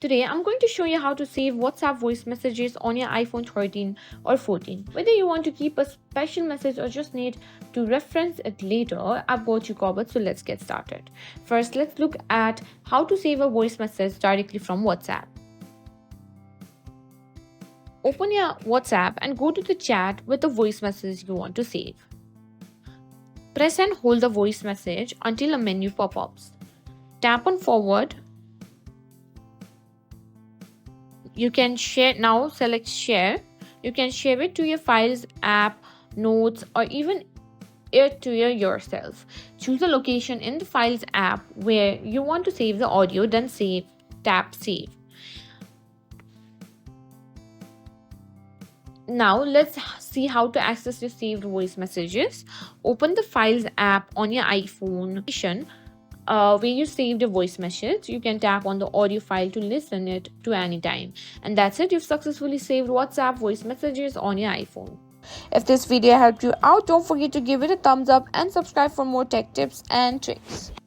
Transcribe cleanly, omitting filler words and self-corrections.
Today, I'm going to show you how to save WhatsApp voice messages on your iPhone 13 or 14. Whether you want to keep a special message or just need to reference it later, I've got you covered, so let's get started. First, let's look at how to save a voice message directly from WhatsApp. Open your WhatsApp and go to the chat with the voice message you want to save. Press and hold the voice message until a menu pop-ups. Tap on forward. You can share now, select share. You can share it to your files, app, notes, or even it to yourself. Choose a location in the files app where you want to save the audio, then tap save. Now let's see how to access your saved voice messages. Open the files app on your iPhone. Where you saved a voice message, you can tap on the audio file to listen it to any time. And that's it, you've successfully saved WhatsApp voice messages on your iPhone. If this video helped you out, don't forget to give it a thumbs up and subscribe for more tech tips and tricks.